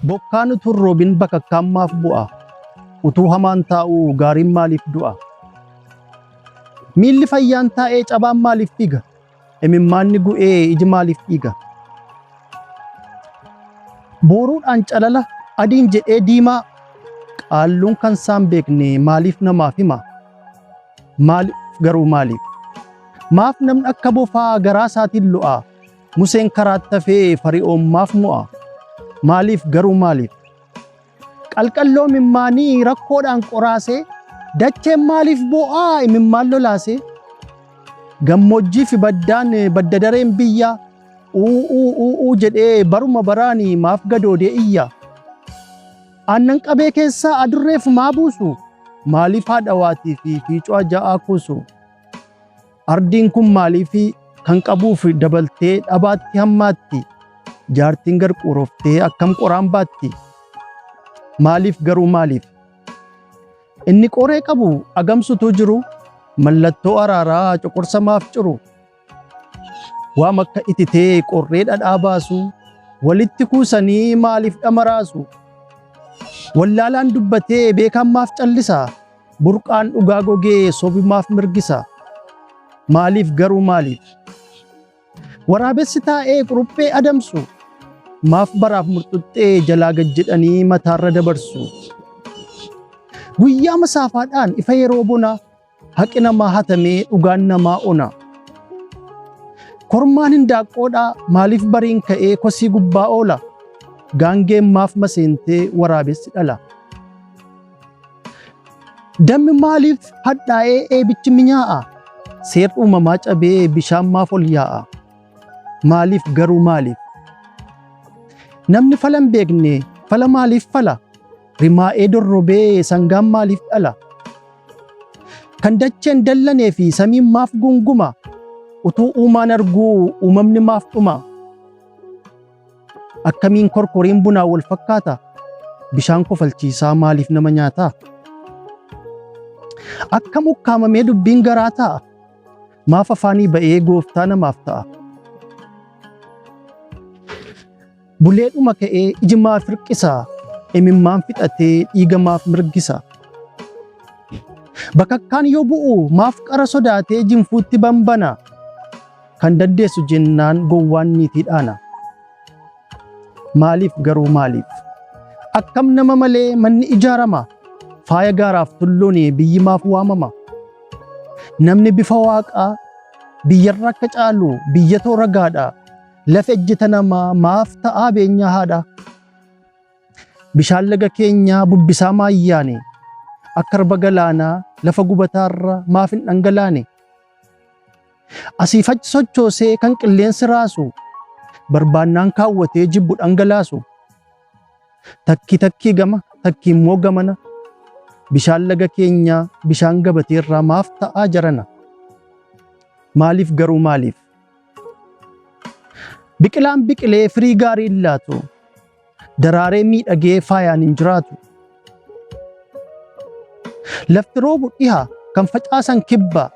Bokkaan utuu roobin bakakkaan maaf bu'a? Utuu hamaan taa'uu gaariin maaliif du'a? Miilli fayyaan taa'ee cabaan maaliif dhiiga? Imimmaanni gu'ee iji maaliif dhiiga? Booruudhaan calala adiin jedhee diimaa, qaalluun kan isaan beekne maaliif namaaf hima? Maaliif garuu maaliif? Maaf namni akka bofaa garaa isaatiin lo'a? Museen karaatti hafee Fari'oon maaf mo'a? Maaliif garuu maaliif? Qalqalloo imimmaanii rakkoodhaan qoraasee, dacheen maaliif boo'aa imimmaan lolaasee? Gammoojjii fi baddaan badda dareen biyyaa, uu jedhee baruma baraanii maaf gadoodee iyya? Aannan qabee keessaa adurreef maa buusu? Maaliif haadha waatii fi fiicoo ja'aa kuusu? Ardiin kun maaliif kan qabuuf dabaltee dhabaatti hammaatti? Jaartiin garquuroftee akkam qoraan baatti? Maaliif garuu maaliif? Inni qoree qabu agamsutu jiru, mallattoo araaraa coqorsa maaf ciru? Waam akka ititee qorree dhadhaa baasu, walitti kuusanii maaliif dhamaraasu? Wallaalaan dubbatee beekan maaf callisa? Burqaan dhugaa gogee sobi maaf mirgisa? Maaliif garuu maaliif? Waraabessi taa'ee quruphee adamsu, maaf baraaf murxuxxee jalaa gad jedhanii mataarra dabarsu? Guyyaa masaafaadhaan ifa yeroo bona, haqi namaa hatamee dhugaan namaa ona. Kormaan hindaaqqoodhaa maaliif bariin ka'ee kosii gubbaa oola? Gaangeen maaf maseentee waraabessi dhala? Dammi maaliif hadhaa'ee eebichi minyaa'a? Seer uumamaa cabee bishaan maaf ol yaa'a? Maaliif garuu maaliif? Namni fala hin beekne fala maaliif fala? Rimaa'ee dorrobee sangaan maaliif dhala? Kan dacheen dallanee fi samiin maaf gunguma? Utuu uumaan arguu uumamni maaf dhuma? Akkamiin korkoriin bunaa wal fakkaata? Bishaan kofalchiisaa maaliif nama nyaata? Akkam ukkaamamee dubbiin garaa ta'a? Maaf afaanii ba'ee gooftaa namaaf ta'a? Buleedhuma ka'ee iji maaf hirqisa? Imimmaan fixatee dhiiga maaf mirgisa? Bakakkaan yoo bu'u maaf qara sodaatee jinfuutti banbana? Kan dandeessu jennaan gowwaan niitii dhaana. Maaliif garuu maaliif? Akkam nama malee manni ijaarama? Faaya gaaraaf tulluun biyyi maaf waamama? Namni bifa waaqaa biyyarra akka caalu biyya toora gaadha. Lafa ejjeta namaa maaf ta'aa beenyaa haadha? Bishaan laga keenyaa bubbisaa maayyaane, akka arba galaanaa lafa gubataarra maaf hin dhangalaane? Asiif achi sochoosee kan qilleensi raasu, barbaannaan kaawwatee jibbu dhangalaasu. Takki gama, takki immoo gamana, bishaan laga keenyaa bishaan gabateerraa maaf ta'aa jarana? Maaliif garuu maaliif? Biqilaan biqilee firii gaarii hin laatu, daraaree miidhagee faayaan hin jiraatu. Lafti roobu dhiha kan facaasan kibba,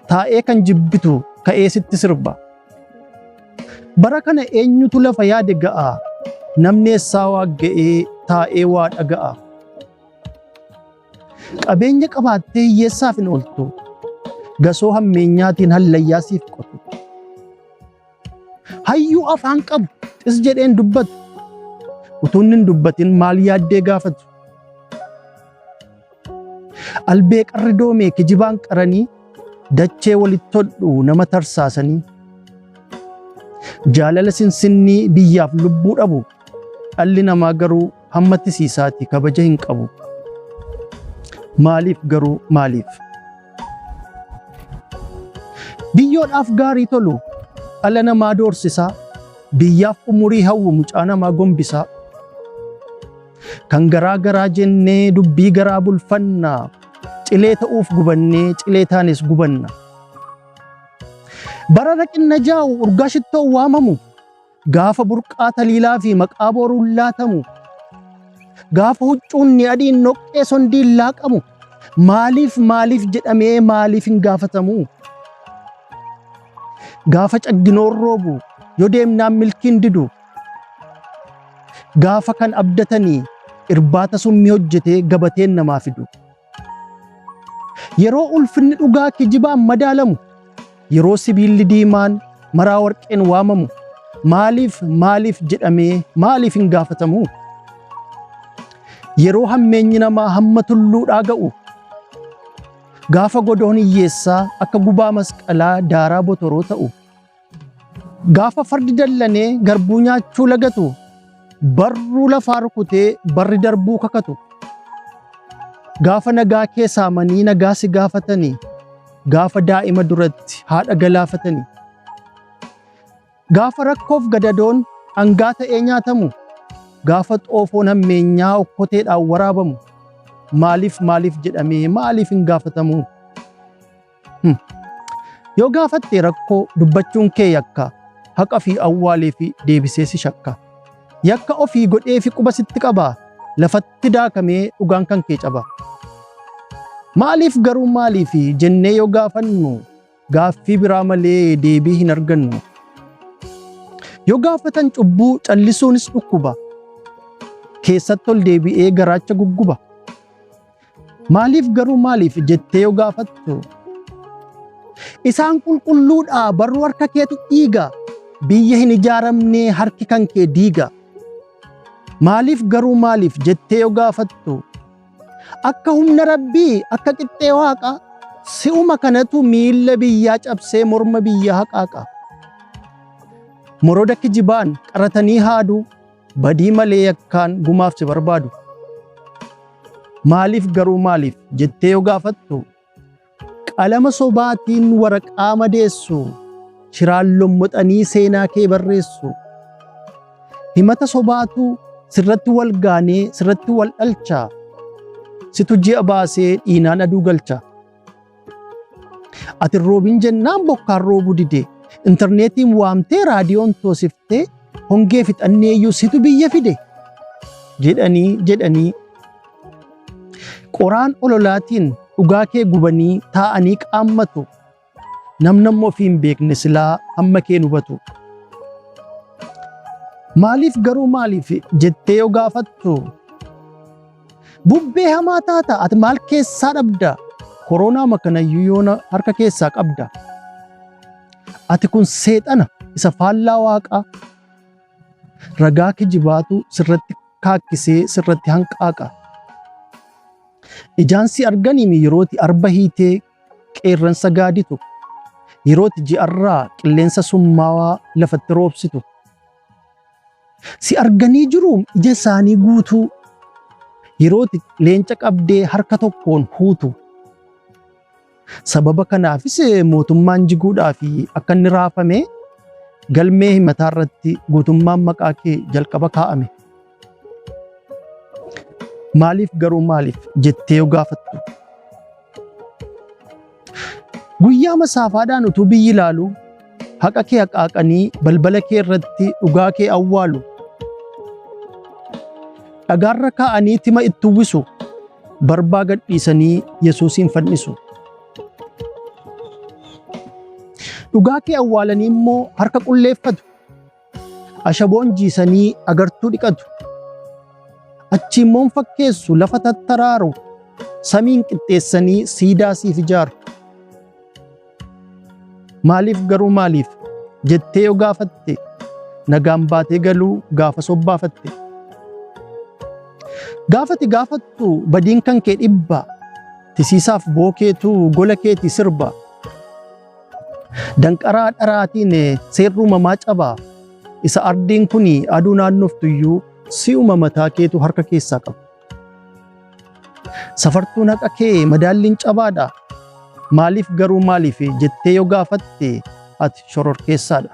taa'ee kan jibbitu ka'ee sitti sirba. Bara kana eenyutu lafa yaade ga'a? Namni eessaa waagga'ee taa'ee waa dhaga'a? Qabeenya qabaattee hiyyeessaaf hin ooltu, gasoo hammeenyaatiin hallayyaa siif qotu. Hayyuu afaan qabu xis jedheen dubbatu, utuun hin dubbatin maal yaaddee gaafatu? Albee qarri doomee kijibaan qaranii, dachee walitti tolchu nama tarsaasanii. Jaalala sinsinnii biyyaaf lubbuu dhabu, dhalli namaa garuu hamma tisiisaatii kabaja hin qabu. Maaliif garuu maaliif? Biyyoodhaaf gaarii tolu, dhala namaa doorsisaa, biyyaaf umurii hawwu mucaa namaa gombisaa. Kan garaa jennee dubbii garaa bulfannaa, cilee ta'uuf gubannee cilee taanes gubanna. Bara raqinna jaa'u urgaa shittoo waamamu, gaafa burqaa taliilaa fi maqaa boruun laatamu, gaafa huccuun ni adiin noqqee sondiin laaqamu, maaliif jedhamee maaliif hin gaafatamu? Gaafa cagginoon roobu yoo deemnaan milkiin didu, gaafa kan abdatanii irbaata summii hojjetee gabateen namaa fidu. Yeroo ulfinni dhugaa kijibaan madaalamu, yeroo sibiilli diimaan maraa warqeen waamamu, maaliif jedhamee maaliif hin gaafatamu? Yeroo hammeenyi namaa hamma tulluudhaa ga'u, gaafa godoon hiyyeessaa akka gubaa masqalaa daaraa botoroo ta'u, gaafa fardi dallanee garbuu nyaachuu lagatu, barruu lafaa rukutee barri darbuu kakatu, gaafa nagaa kee saamanii nagaa si gaafatanii, gaafa daa'ima duratti haadha galaafatanii, gaafa rakkoof gadadoon hangaa ta'ee nyaatamu, gaafa xoofoon hammeenyaa okkoteedhaan waraabamu, maaliif jedhamee maaliif hin gaafatamu? Yoo gaafatte rakkoo dubbachuun kee yakka, haqa fi awwaalee fi deebisee si shakka. Yakka ofii godhee fi quba sitti qaba, lafatti daakamee dhugaan kan kee caba. Maaliif garuu maaliif jennee yoo gaafannu, gaaffii biraa malee deebii hin argannu. Yoo gaafatan cubbuu callisuunis dhukkuba, keessatti ol deebi'ee garaacha gugguba. Maaliif garuu maaliif jettee yoo gaafattu, isaan qulqulluudhaa barruu harka keetu dhiiga, biyya hin ijaaramnee harki kan kee diiga. Maaliif garuu maaliif jettee yoo gaafattu, akka humna Rabbii akka qixxee Waaqa, si'uma kanatu miilla biyyaa cabsee morma biyyaa haqaaqa. Moroda kijibaan qaratanii haadu, badii malee yakkaan gumaaf si barbaadu. Maaliif garuu maaliif jettee yoo gaafattu, qalama sobaatiin waraqaa madeessu, shiraan lommoxanii seenaa kee barreessu. Himata sobaatu sirratti wal gaanee sirratti wal dhalcha, situ ji'a baasee dhiinaan aduu galcha. Ati roobin jennaan bokkaan roobuu dide, intarneetiin waamtee raadiyoon toosiftee, hongee fixanneeyyuu situ biyya fide jedhanii qoraan ololaatiin dhugaa kee gubanii taa'anii qaammatu, namnammoo ofii hin beekne silaa hamma kee hubatu. Maaliif garuu maaliif jettee yoo gaafattu, bubbee hamaa taata ati maal keessaa dhabda, koronaa makanayyuu yoona harka keessaa qabda. Ati kun seexana isa faallaa Waaqaa, ragaa kijibaatu sirratti kaakkisee sirratti hanqaaqa. Ijaansi arganiimi yerooti arba hiitee qeerransa gaaditu, yerooti ji'arraa qilleensa summaawaa lafatti roobsitu. Si arganii jiruum ija isaanii guutuu, yerooti leenca qabdee harka tokkoon huutu. Sababa kanaafis mootummaan jiguudhaa fi akka inni raafame, galmee himataa irratti guutummaan maqaa kee jalqaba kaa'ame. Maaliif garuu maaliif jettee yoo gaafattu, guyyaa masaafaadhaan utuu biyyi ilaalu, haqa kee haqaaqanii balbala kee irratti dhugaa kee awwaalu. Dhagaarra kaa'anii tima itti uwwisu, barbaa gadhiisanii Yesuusin fannisu. Dhugaa kee awwaalanii immoo harka qulleeffatu, ashaboon jiisanii agartuu dhiqatu. Achi immoo fakkeessu lafa tattaraaru, samiin qixxeessanii siidaa siif ijaaru. Maaliif garuu maaliif jettee yoo gaafatte, nagaan baatee galuu gaafa sobbaafatte. Gaafati gaafattu badiin kan kee dhibba, tisiisaaf bookeetu gola keetii sirba. Danqaraa dharaatiin seerruu mamaa cabaa, isa ardiin kun aduu naannoftuyyuu si'uma mataa keetu harka keessaa qaba. Safartuun haqa kee madaalliin cabaadha. Maaliif garuu maaliif jettee yoo gaafatte, ati shororkeessaadha.